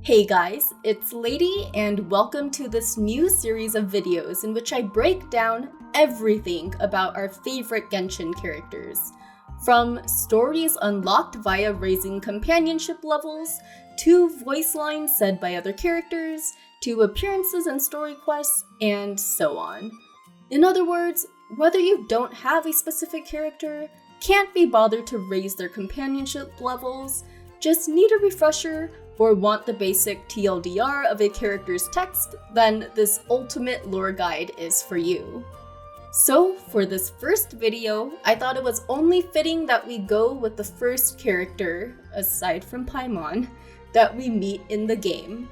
Hey guys, it's Lady and welcome to this new series of videos in which I break down everything about our favorite Genshin characters. From stories unlocked via raising companionship levels, to voice lines said by other characters, to appearances and story quests, and so on. In other words, whether you don't have a specific character, can't be bothered to raise their companionship levels, just need a refresher, or want the basic TLDR of a character's text, then this ultimate lore guide is for you. So for this first video, I thought it was only fitting that we go with the first character, aside from Paimon, that we meet in the game.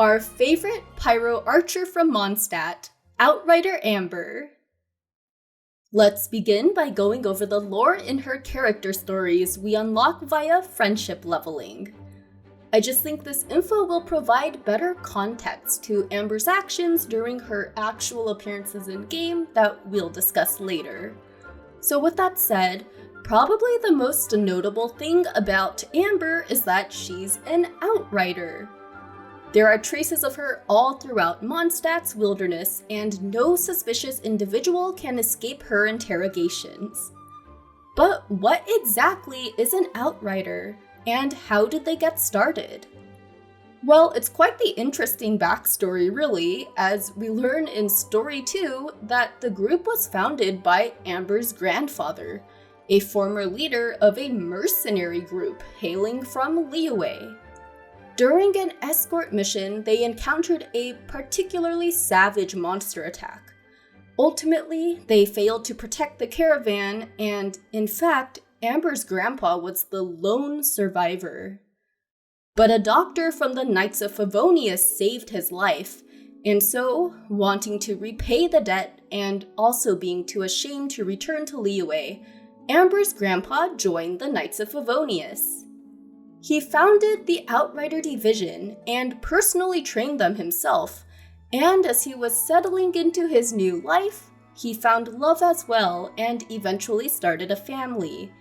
Our favorite pyro archer from Mondstadt, Outrider Amber. Let's begin by going over the lore in her character stories we unlock via friendship leveling. I just think this info will provide better context to Amber's actions during her actual appearances in-game that we'll discuss later. So with that said, probably the most notable thing about Amber is that she's an outrider. There are traces of her all throughout Mondstadt's wilderness, and no suspicious individual can escape her interrogations. But what exactly is an outrider? And how did they get started? Well, it's quite the interesting backstory really, as we learn in Story 2 that the group was founded by Amber's grandfather, a former leader of a mercenary group hailing from Liyue. During an escort mission, they encountered a particularly savage monster attack. Ultimately, they failed to protect the caravan, and in fact, Amber's grandpa was the lone survivor. But a doctor from the Knights of Favonius saved his life, and so, wanting to repay the debt and also being too ashamed to return to Liyue, Amber's grandpa joined the Knights of Favonius. He founded the Outrider Division and personally trained them himself, and as he was settling into his new life, he found love as well and eventually started a family.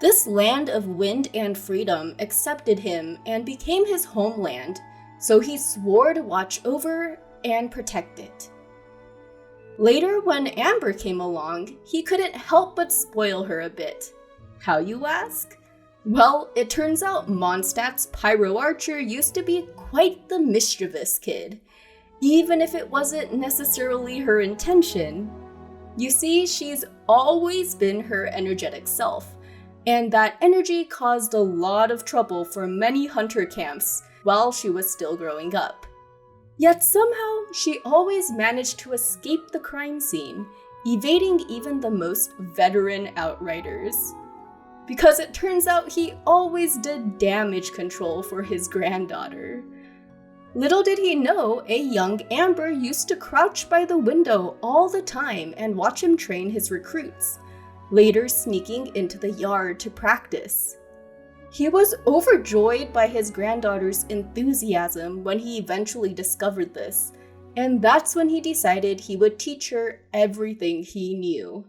This land of wind and freedom accepted him and became his homeland, so he swore to watch over and protect it. Later, when Amber came along, he couldn't help but spoil her a bit. How, you ask? Well, it turns out Mondstadt's pyro archer used to be quite the mischievous kid, even if it wasn't necessarily her intention. You see, she's always been her energetic self, and that energy caused a lot of trouble for many hunter camps while she was still growing up. Yet somehow, she always managed to escape the crime scene, evading even the most veteran outriders. Because it turns out he always did damage control for his granddaughter. Little did he know, a young Amber used to crouch by the window all the time and watch him train his recruits, later sneaking into the yard to practice. He was overjoyed by his granddaughter's enthusiasm when he eventually discovered this, and that's when he decided he would teach her everything he knew.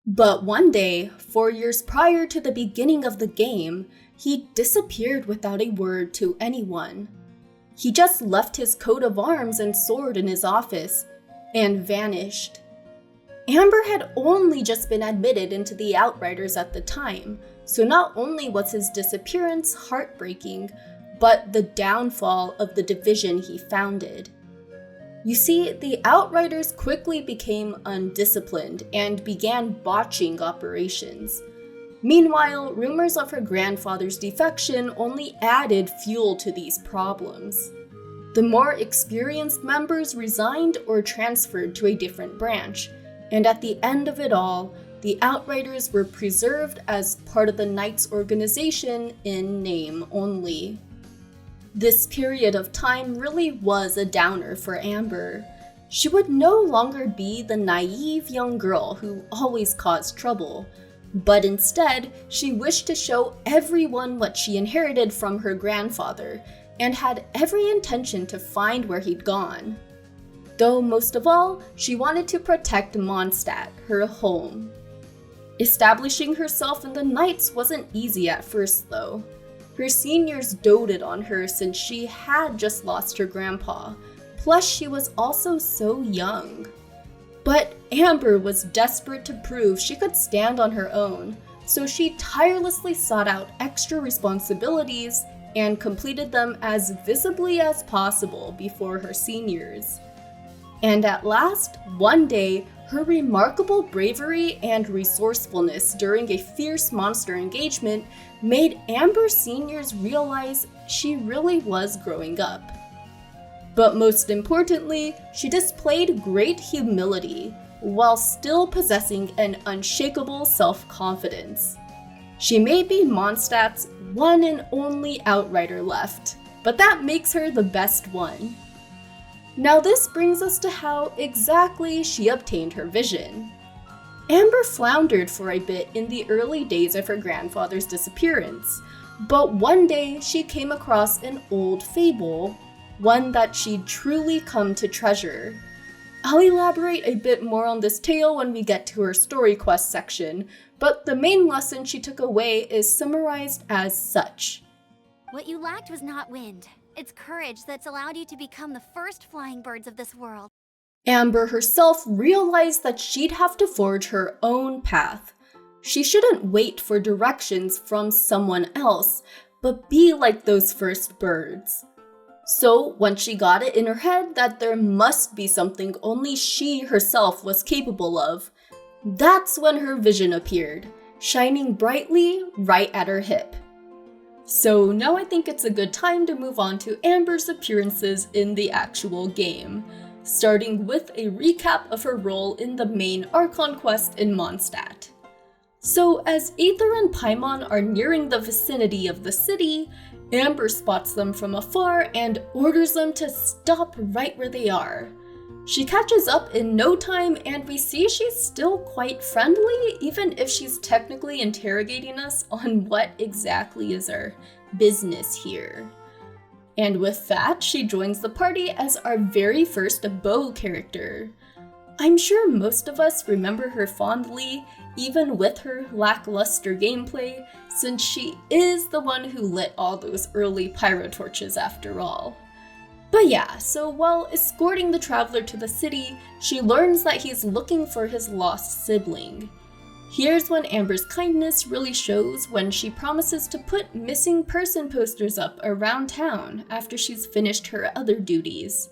But one day, 4 years prior to the beginning of the game, he disappeared without a word to anyone. He just left his coat of arms and sword in his office and vanished. Amber had only just been admitted into the Outriders at the time, so not only was his disappearance heartbreaking, but the downfall of the division he founded. You see, the Outriders quickly became undisciplined and began botching operations. Meanwhile, rumors of her grandfather's defection only added fuel to these problems. The more experienced members resigned or transferred to a different branch, and at the end of it all, the Outriders were preserved as part of the Knights organization in name only. This period of time really was a downer for Amber. She would no longer be the naive young girl who always caused trouble, but instead, she wished to show everyone what she inherited from her grandfather, and had every intention to find where he'd gone. Though most of all, she wanted to protect Mondstadt, her home. Establishing herself in the Knights wasn't easy at first though. Her seniors doted on her since she had just lost her grandpa, plus she was also so young. But Amber was desperate to prove she could stand on her own, so she tirelessly sought out extra responsibilities and completed them as visibly as possible before her seniors. And at last, one day, her remarkable bravery and resourcefulness during a fierce monster engagement made Amber's seniors realize she really was growing up. But most importantly, she displayed great humility while still possessing an unshakable self-confidence. She may be Mondstadt's one and only outrider left, but that makes her the best one. Now this brings us to how exactly she obtained her vision. Amber floundered for a bit in the early days of her grandfather's disappearance, but one day she came across an old fable, one that she'd truly come to treasure. I'll elaborate a bit more on this tale when we get to her story quest section, but the main lesson she took away is summarized as such. What you lacked was not wind. It's courage that's allowed you to become the first flying birds of this world. Amber herself realized that she'd have to forge her own path. She shouldn't wait for directions from someone else, but be like those first birds. So once she got it in her head that there must be something only she herself was capable of, that's when her vision appeared, shining brightly right at her hip. So now I think it's a good time to move on to Amber's appearances in the actual game, starting with a recap of her role in the main Archon quest in Mondstadt. So as Aether and Paimon are nearing the vicinity of the city, Amber spots them from afar and orders them to stop right where they are. She catches up in no time and we see she's still quite friendly, even if she's technically interrogating us on what exactly is our business here. And with that, she joins the party as our very first bow character. I'm sure most of us remember her fondly, even with her lackluster gameplay, since she is the one who lit all those early pyro torches after all. But yeah, so while escorting the traveler to the city, she learns that he's looking for his lost sibling. Here's when Amber's kindness really shows when she promises to put missing person posters up around town after she's finished her other duties.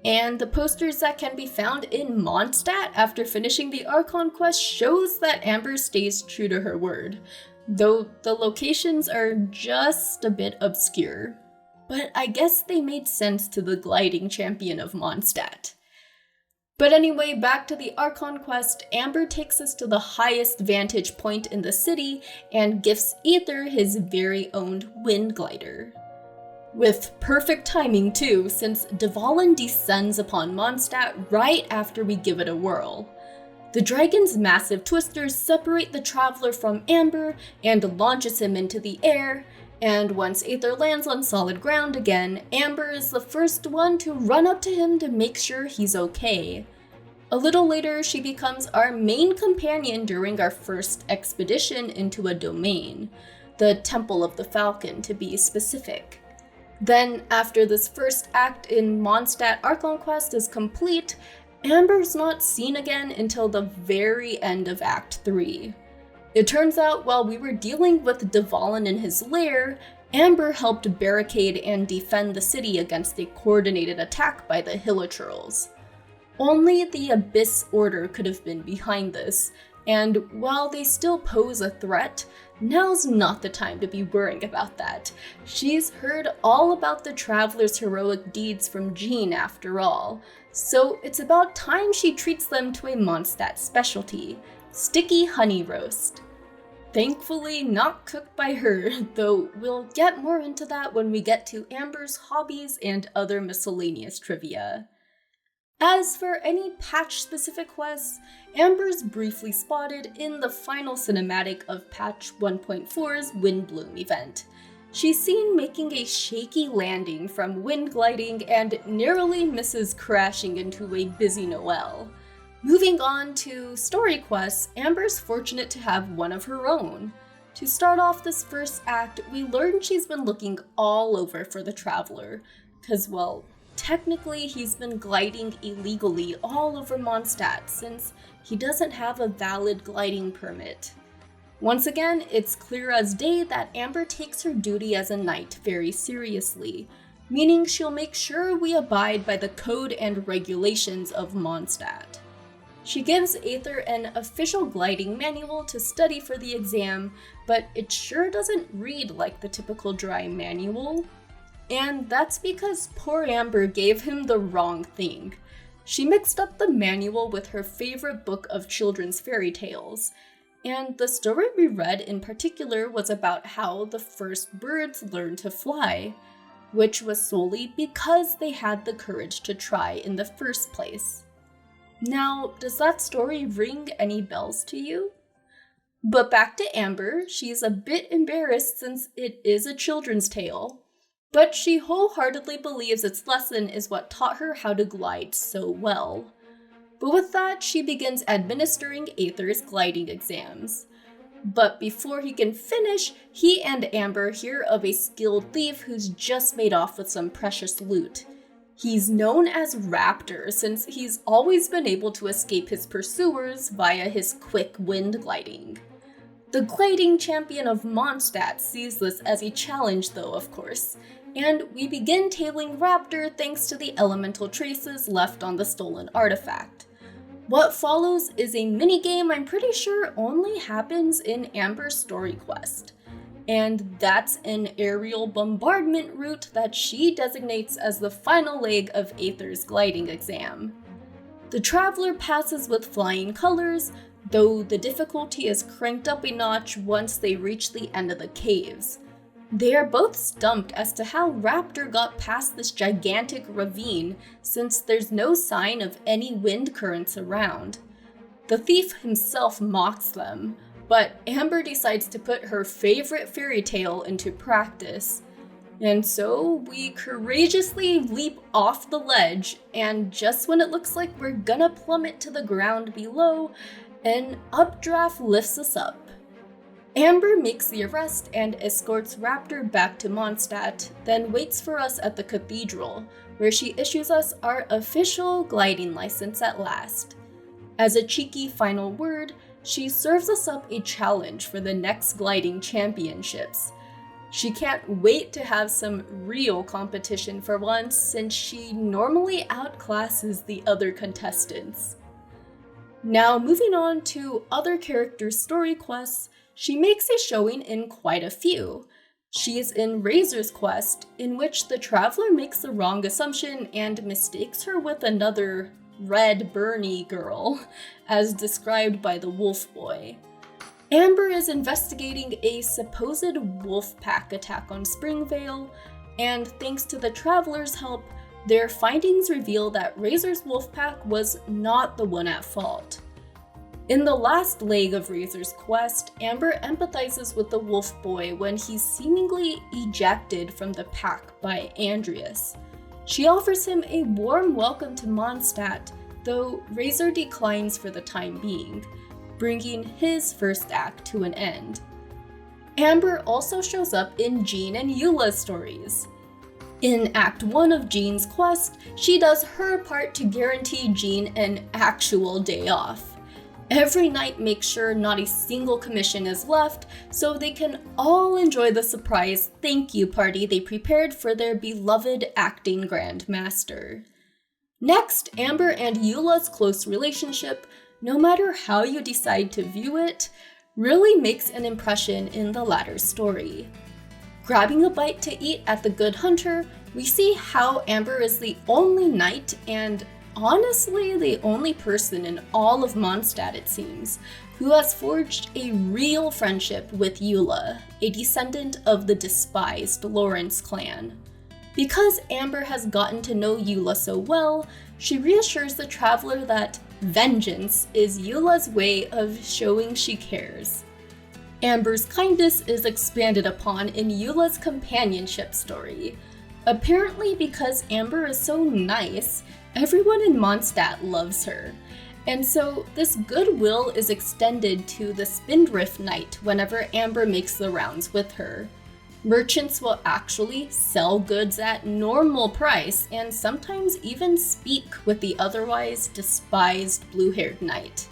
And the posters that can be found in Mondstadt after finishing the Archon quest shows that Amber stays true to her word, though the locations are just a bit obscure. But I guess they made sense to the gliding champion of Mondstadt. But anyway, back to the Archon quest, Amber takes us to the highest vantage point in the city and gifts Aether his very own wind glider. With perfect timing too, since Dvalin descends upon Mondstadt right after we give it a whirl. The dragon's massive twisters separate the traveler from Amber and launches him into the air, and once Aether lands on solid ground again, Amber is the first one to run up to him to make sure he's okay. A little later, she becomes our main companion during our first expedition into a domain, the Temple of the Falcon to be specific. Then, after this first act in Mondstadt Archon quest is complete, Amber's not seen again until the very end of Act 3. It turns out while we were dealing with Dvalin in his lair, Amber helped barricade and defend the city against a coordinated attack by the Hilichurls. Only the Abyss Order could have been behind this, and while they still pose a threat, now's not the time to be worrying about that. She's heard all about the Traveler's heroic deeds from Jean after all, so it's about time she treats them to a Mondstadt specialty, sticky honey roast. Thankfully not cooked by her, though we'll get more into that when we get to Amber's hobbies and other miscellaneous trivia. As for any patch-specific quests, Amber's briefly spotted in the final cinematic of patch 1.4's Windbloom event. She's seen making a shaky landing from wind gliding and narrowly misses crashing into a busy Noelle. Moving on to story quests, Amber's fortunate to have one of her own. To start off this first act, we learn she's been looking all over for the Traveler, cause well, technically he's been gliding illegally all over Mondstadt since he doesn't have a valid gliding permit. Once again, it's clear as day that Amber takes her duty as a knight very seriously, meaning she'll make sure we abide by the code and regulations of Mondstadt. She gives Aether an official gliding manual to study for the exam, but it sure doesn't read like the typical dry manual. And that's because poor Amber gave him the wrong thing. She mixed up the manual with her favorite book of children's fairy tales, and the story we read in particular was about how the first birds learned to fly, which was solely because they had the courage to try in the first place. Now, does that story ring any bells to you? But back to Amber, she's a bit embarrassed since it is a children's tale, but she wholeheartedly believes its lesson is what taught her how to glide so well. But with that, she begins administering Aether's gliding exams. But before he can finish, he and Amber hear of a skilled thief who's just made off with some precious loot. He's known as Raptor since he's always been able to escape his pursuers via his quick wind gliding. The gliding champion of Mondstadt sees this as a challenge though, of course, and we begin tailing Raptor thanks to the elemental traces left on the stolen artifact. What follows is a minigame I'm pretty sure only happens in Amber's story quest. And that's an aerial bombardment route that she designates as the final leg of Aether's gliding exam. The Traveler passes with flying colors, though the difficulty is cranked up a notch once they reach the end of the caves. They are both stumped as to how Raptor got past this gigantic ravine since there's no sign of any wind currents around. The thief himself mocks them, but Amber decides to put her favorite fairy tale into practice. And so we courageously leap off the ledge, and just when it looks like we're gonna plummet to the ground below, an updraft lifts us up. Amber makes the arrest and escorts Raptor back to Mondstadt, then waits for us at the cathedral, where she issues us our official gliding license at last. As a cheeky final word, she serves us up a challenge for the next gliding championships. She can't wait to have some real competition for once, since she normally outclasses the other contestants. Now, moving on to other characters' story quests, she makes a showing in quite a few. She is in Razor's quest, in which the Traveler makes the wrong assumption and mistakes her with another Red Bernie girl, as described by the Wolf Boy. Amber is investigating a supposed wolf pack attack on Springvale, and thanks to the Traveler's help, their findings reveal that Razor's wolf pack was not the one at fault. In the last leg of Razor's quest, Amber empathizes with the Wolf Boy when he's seemingly ejected from the pack by Andreas. She offers him a warm welcome to Mondstadt, though Razor declines for the time being, bringing his first act to an end. Amber also shows up in Jean and Eula's stories. In Act 1 of Jean's quest, she does her part to guarantee Jean an actual day off. Every night makes sure not a single commission is left, so they can all enjoy the surprise thank you party they prepared for their beloved acting Grand Master. Next, Amber and Eula's close relationship, no matter how you decide to view it, really makes an impression in the latter's story. Grabbing a bite to eat at the Good Hunter, we see how Amber is the only knight and honestly the only person in all of Mondstadt, it seems, who has forged a real friendship with Eula, a descendant of the despised Lawrence clan. Because Amber has gotten to know Eula so well, she reassures the Traveler that vengeance is Eula's way of showing she cares. Amber's kindness is expanded upon in Eula's companionship story. Apparently because Amber is so nice, everyone in Mondstadt loves her, And so this goodwill is extended to the Spindrift Knight whenever Amber makes the rounds with her. Merchants will actually sell goods at normal price and sometimes even speak with the otherwise despised blue-haired knight.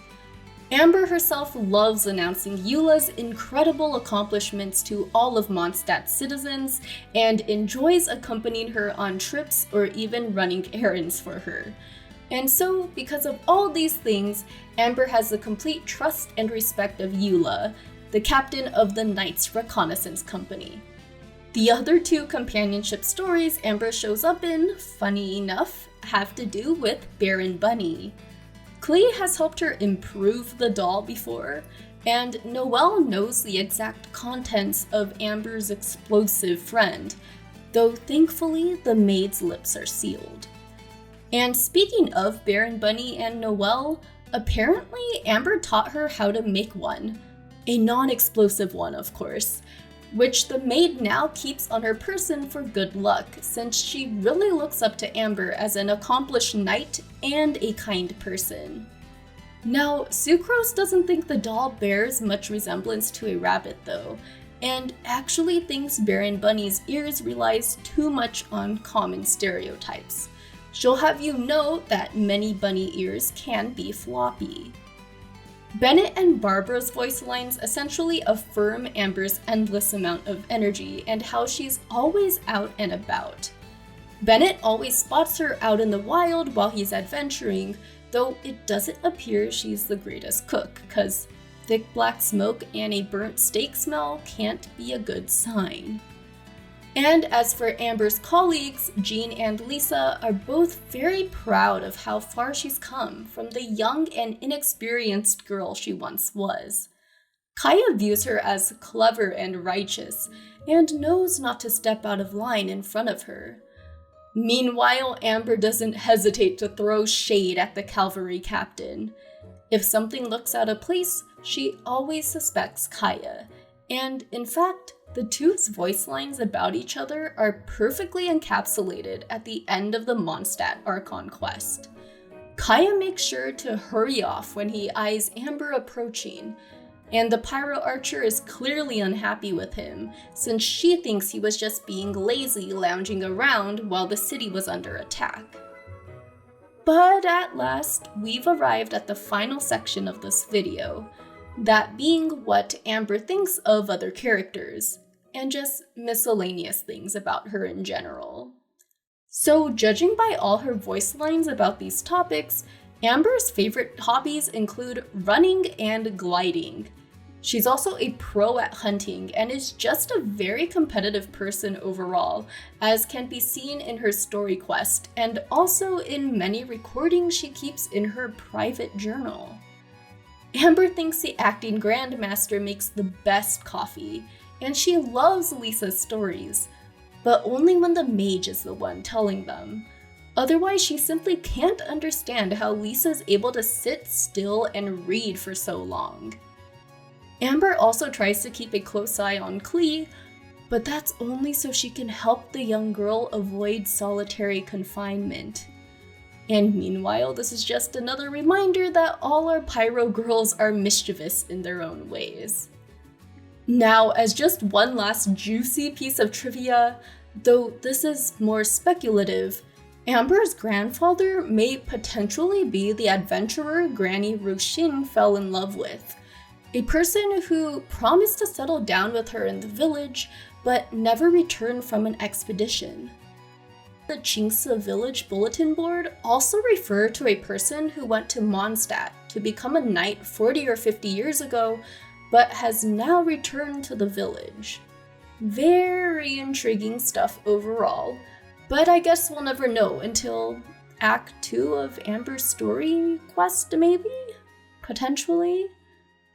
Amber herself loves announcing Eula's incredible accomplishments to all of Mondstadt's citizens and enjoys accompanying her on trips or even running errands for her. And so, because of all these things, Amber has the complete trust and respect of Eula, the captain of the Knights Reconnaissance Company. The other two companionship stories Amber shows up in, funny enough, have to do with Baron Bunny. Klee has helped her improve the doll before, and Noelle knows the exact contents of Amber's explosive friend, though thankfully the maid's lips are sealed. And speaking of Baron Bunny and Noelle, apparently Amber taught her how to make one. A non-explosive one, of course, which the maid now keeps on her person for good luck, since she really looks up to Amber as an accomplished knight and a kind person. Now, Sucrose doesn't think the doll bears much resemblance to a rabbit though, and actually thinks Baron Bunny's ears relies too much on common stereotypes. She'll have you know that many bunny ears can be floppy. Bennett and Barbara's voice lines essentially affirm Amber's endless amount of energy and how she's always out and about. Bennett always spots her out in the wild while he's adventuring, though it doesn't appear she's the greatest cook, cause thick black smoke and a burnt steak smell can't be a good sign. And as for Amber's colleagues, Jean and Lisa are both very proud of how far she's come from the young and inexperienced girl she once was. Kaya views her as clever and righteous, and knows not to step out of line in front of her. Meanwhile, Amber doesn't hesitate to throw shade at the cavalry captain. If something looks out of place, she always suspects Kaya, and in fact, the two's voice lines about each other are perfectly encapsulated at the end of the Mondstadt Archon quest. Kaya makes sure to hurry off when he eyes Amber approaching, and the pyro archer is clearly unhappy with him, since she thinks he was just being lazy lounging around while the city was under attack. But at last, we've arrived at the final section of this video, that being what Amber thinks of other characters, and just miscellaneous things about her in general. So judging by all her voice lines about these topics, Amber's favorite hobbies include running and gliding. She's also a pro at hunting and is just a very competitive person overall, as can be seen in her story quest and also in many recordings she keeps in her private journal. Amber thinks the acting grandmaster makes the best coffee, and she loves Lisa's stories, but only when the mage is the one telling them. Otherwise, she simply can't understand how Lisa's able to sit still and read for so long. Amber also tries to keep a close eye on Klee, but that's only so she can help the young girl avoid solitary confinement. And meanwhile, this is just another reminder that all our pyro girls are mischievous in their own ways. Now, as just one last juicy piece of trivia, though this is more speculative, Amber's grandfather may potentially be the adventurer Granny Rushin fell in love with, a person who promised to settle down with her in the village, but never returned from an expedition. The Qingce village bulletin board also refer to a person who went to Mondstadt to become a knight 40 or 50 years ago, but has now returned to the village. Very intriguing stuff overall, but I guess we'll never know until Act 2 of Amber's story quest, maybe? Potentially?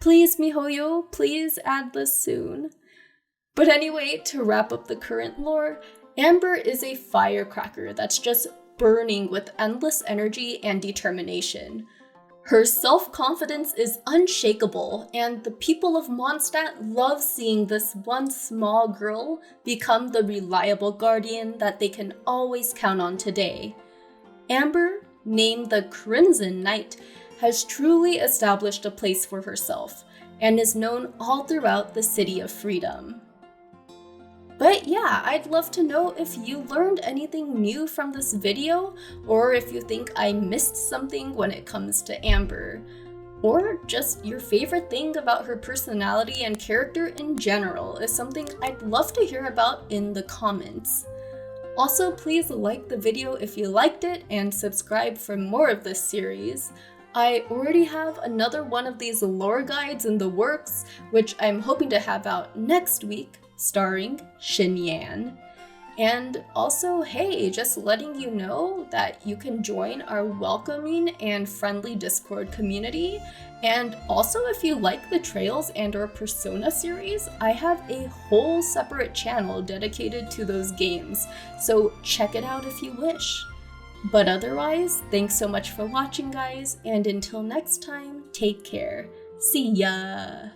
Please, miHoYo, please add this soon. But anyway, to wrap up the current lore, Amber is a firecracker that's just burning with endless energy and determination. Her self-confidence is unshakable, and the people of Mondstadt love seeing this one small girl become the reliable guardian that they can always count on today. Amber, named the Crimson Knight, has truly established a place for herself and is known all throughout the City of Freedom. But yeah, I'd love to know if you learned anything new from this video, or if you think I missed something when it comes to Amber, or just your favorite thing about her personality and character in general is something I'd love to hear about in the comments. Also, please like the video if you liked it and subscribe for more of this series. I already have another one of these lore guides in the works, which I'm hoping to have out next week, starring Xinyan. And also, hey, just letting you know that you can join our welcoming and friendly Discord community. And also, if you like the Trails and or Persona series, I have a whole separate channel dedicated to those games, so check it out if you wish. But otherwise, thanks so much for watching, guys, and until next time, take care. See ya!